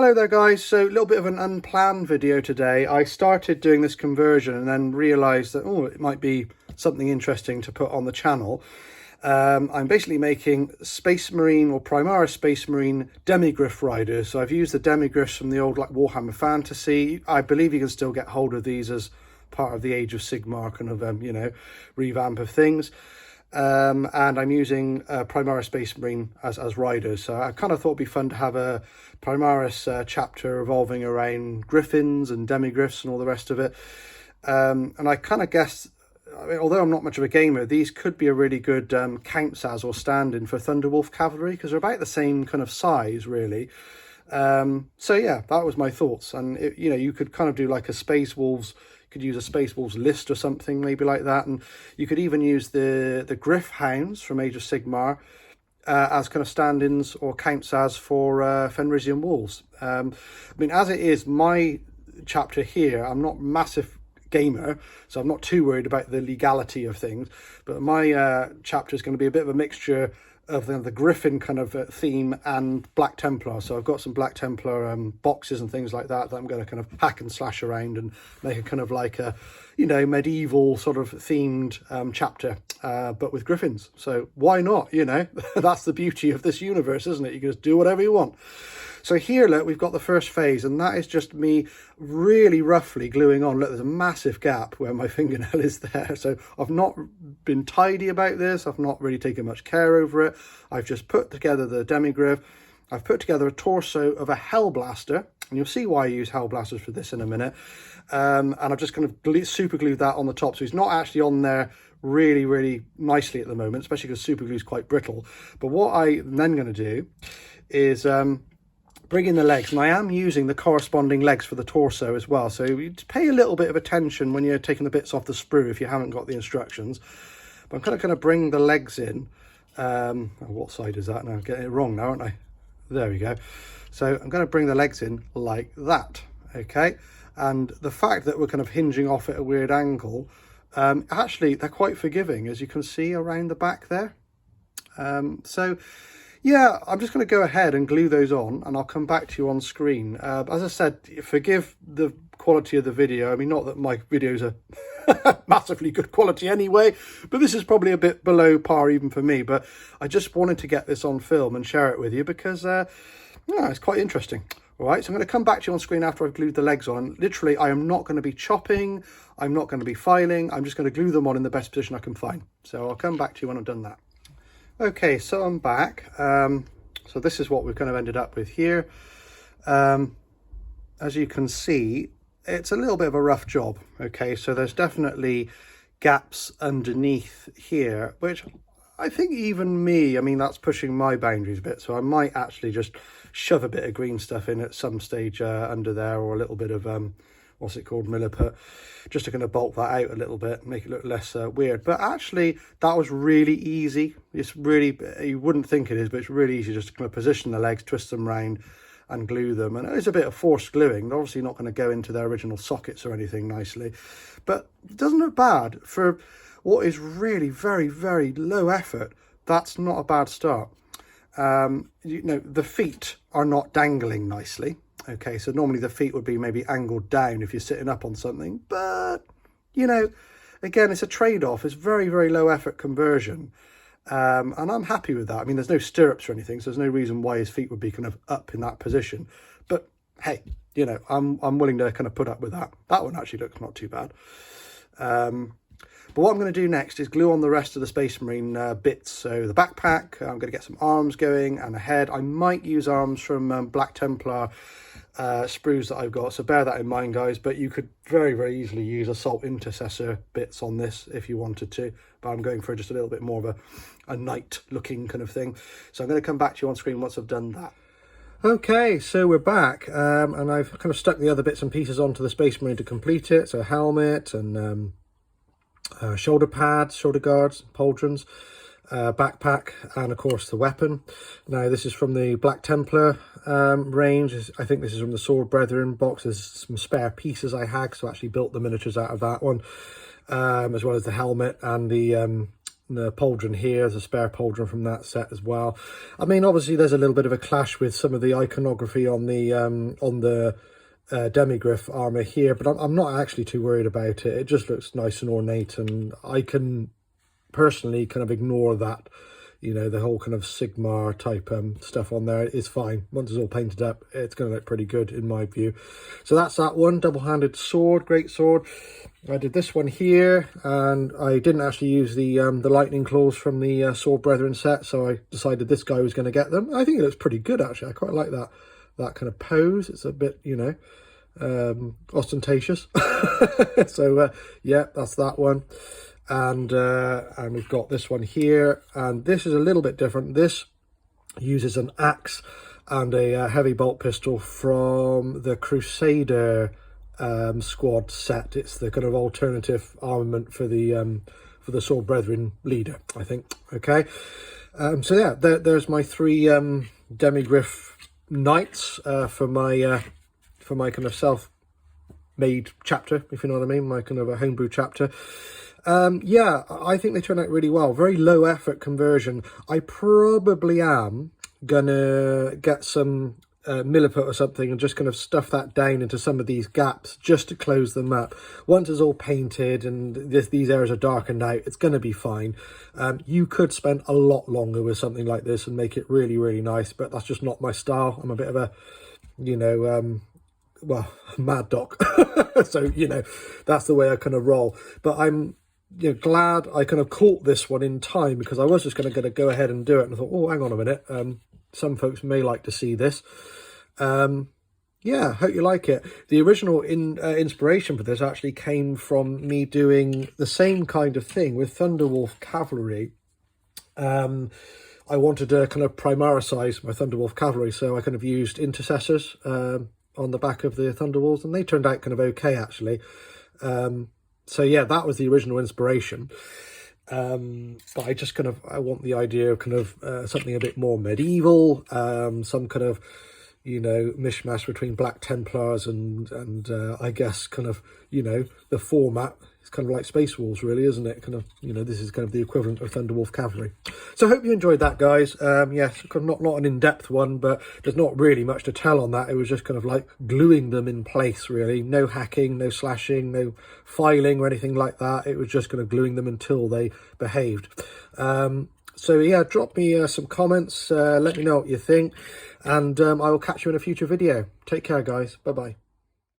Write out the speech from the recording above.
Hello there guys, so a little bit of an unplanned video today. I started doing this conversion and then realised that it might be something interesting to put on the channel. I'm basically making Space Marine or Primaris Space Marine Demigryph riders. So I've used the Demigryphs from the old Warhammer Fantasy. I believe you can still get hold of these as part of the Age of Sigmar kind of revamp of things. And I'm using Primaris Space Marine as riders. So I kind of thought it'd be fun to have a Primaris chapter revolving around griffins and demigryphs and all the rest of it. And I kind of guessed, although I'm not much of a gamer, these could be a really good counts as or stand-in for Thunderwolf cavalry, because they're about the same kind of size, really. So yeah, that was my thoughts. And you could kind of do like a Space Wolves. Could use a Space Wolves list or something, maybe like that. And you could even use the Gryph Hounds from Age of Sigmar as kind of stand-ins or counts as for Fenrisian Wolves. I mean, as it is, my chapter here, I'm not massive gamer, so I'm not too worried about the legality of things. But my chapter is going to be a bit of a mixture of the Griffin kind of theme and Black Templar. So I've got some Black Templar boxes and things like that I'm going to kind of hack and slash around and make a kind of like a, medieval sort of themed chapter, but with Griffins. So why not, That's the beauty of this universe, isn't it? You can just do whatever you want. So here, look, we've got the first phase, and that is just me really roughly gluing on. Look, there's a massive gap where my fingernail is there. So I've not been tidy about this. I've not really taken much care over it. I've just put together the Demigryph. I've put together a torso of a Hellblaster, and you'll see why I use Hellblasters for this in a minute. And I've just kind of super glued that on the top. So he's not actually on there really, really nicely at the moment, especially because super glue is quite brittle. But what I'm then going to do is bring in the legs, and I am using the corresponding legs for the torso as well. So you pay a little bit of attention when you're taking the bits off the sprue if you haven't got the instructions. But I'm kind of going to bring the legs in. What side is that now? I'm getting it wrong now, aren't I? There we go. So I'm going to bring the legs in like that, okay? And the fact that we're kind of hinging off at a weird angle, actually they're quite forgiving, as you can see around the back there. So yeah, I'm just going to go ahead and glue those on, and I'll come back to you on screen. As I said, forgive the quality of the video. I mean, not that my videos are massively good quality anyway, but this is probably a bit below par even for me. But I just wanted to get this on film and share it with you because it's quite interesting. All right, so I'm going to come back to you on screen after I've glued the legs on. Literally, I am not going to be chopping. I'm not going to be filing. I'm just going to glue them on in the best position I can find. So I'll come back to you when I've done that. Okay, so I'm back. So this is what we've kind of ended up with here. As you can see, it's a little bit of a rough job. Okay, so there's definitely gaps underneath here, which I think even me, I mean, that's pushing my boundaries a bit. So I might actually just shove a bit of green stuff in at some stage under there, or a little bit of what's it called, milliput, just to kind of bulk that out a little bit, make it look less weird. But actually, that was really easy. It's really, you wouldn't think it is, but it's really easy just to kind of position the legs, twist them round and glue them. And it's a bit of forced gluing. They're obviously not going to go into their original sockets or anything nicely, but it doesn't look bad for what is really very, very low effort. That's not a bad start. The feet are not dangling nicely. Okay, so normally the feet would be maybe angled down if you're sitting up on something, but again, it's a trade-off. It's very, very low effort conversion, and I'm happy with that. I mean, there's no stirrups or anything, so there's no reason why his feet would be kind of up in that position. But hey, I'm willing to kind of put up with that. That one actually looks not too bad. But what I'm going to do next is glue on the rest of the Space Marine bits. So the backpack, I'm going to get some arms going and a head. I might use arms from Black Templar sprues that I've got, so bear that in mind, guys. But you could very, very easily use Assault Intercessor bits on this if you wanted to, but I'm going for just a little bit more of a knight looking kind of thing. So I'm going to come back to you on screen once I've done that. Okay, so we're back, and I've kind of stuck the other bits and pieces onto the Space Marine to complete it. So helmet and shoulder pads, shoulder guards, pauldrons, backpack, and of course the weapon. Now this is from the Black Templar range. I think this is from the Sword Brethren box. There's some spare pieces I had, so I actually built the miniatures out of that one, as well as the helmet and the pauldron here. There's a spare pauldron from that set as well. I mean, obviously there's a little bit of a clash with some of the iconography on the Demigryph armor here, but I'm not actually too worried about it. It just looks nice and ornate, and I can personally kind of ignore that. You know, the whole kind of Sigmar type stuff on there is fine. Once it's all painted up, it's going to look pretty good in my view. So that's that one, double-handed sword, great sword. I did this one here, and I didn't actually use the lightning claws from the Sword Brethren set, so I decided this guy was going to get them. I think it looks pretty good, actually. I quite like that kind of pose. It's a bit, you know, ostentatious. So yeah, that's that one. And we've got this one here, and this is a little bit different. This uses an axe and a heavy bolt pistol from the Crusader squad set. It's the kind of alternative armament for the Sword Brethren leader, I think. Okay, so yeah, there's my three Demigryph knights for my kind of self-made chapter, if you know what I mean, my kind of a homebrew chapter. Yeah, I think they turn out really well. Very low effort conversion. I probably am gonna get some milliput or something and just kind of stuff that down into some of these gaps just to close them up. Once it's all painted and these areas are darkened out, it's going to be fine. You could spend a lot longer with something like this and make it really, really nice, but that's just not my style. I'm a bit of a, you know, well, mad doc. So, you know, that's the way I kind of roll. But I'm, you know, glad I kind of caught this one in time, because I was just going to go ahead and do it, and I thought, oh, hang on a minute, some folks may like to see this. Yeah, hope you like it. The original inspiration for this actually came from me doing the same kind of thing with Thunderwolf cavalry. I wanted to kind of Primarisize my Thunderwolf cavalry, so I kind of used intercessors on the back of the Thunderwolves, and they turned out kind of okay, actually. So yeah, that was the original inspiration. But I just kind of, I want the idea of kind of something a bit more medieval, some kind of, you know, mishmash between Black Templars and I guess kind of, you know, the format. It's kind of like Space Wolves, really, isn't it? Kind of, you know, this is kind of the equivalent of Thunderwolf cavalry. So I hope you enjoyed that, guys. Yes, not an in-depth one, but there's not really much to tell on that. It was just kind of like gluing them in place, really. No hacking, no slashing, no filing or anything like that. It was just kind of gluing them until they behaved. So yeah, drop me some comments. Let me know what you think, and I will catch you in a future video. Take care, guys. Bye-bye.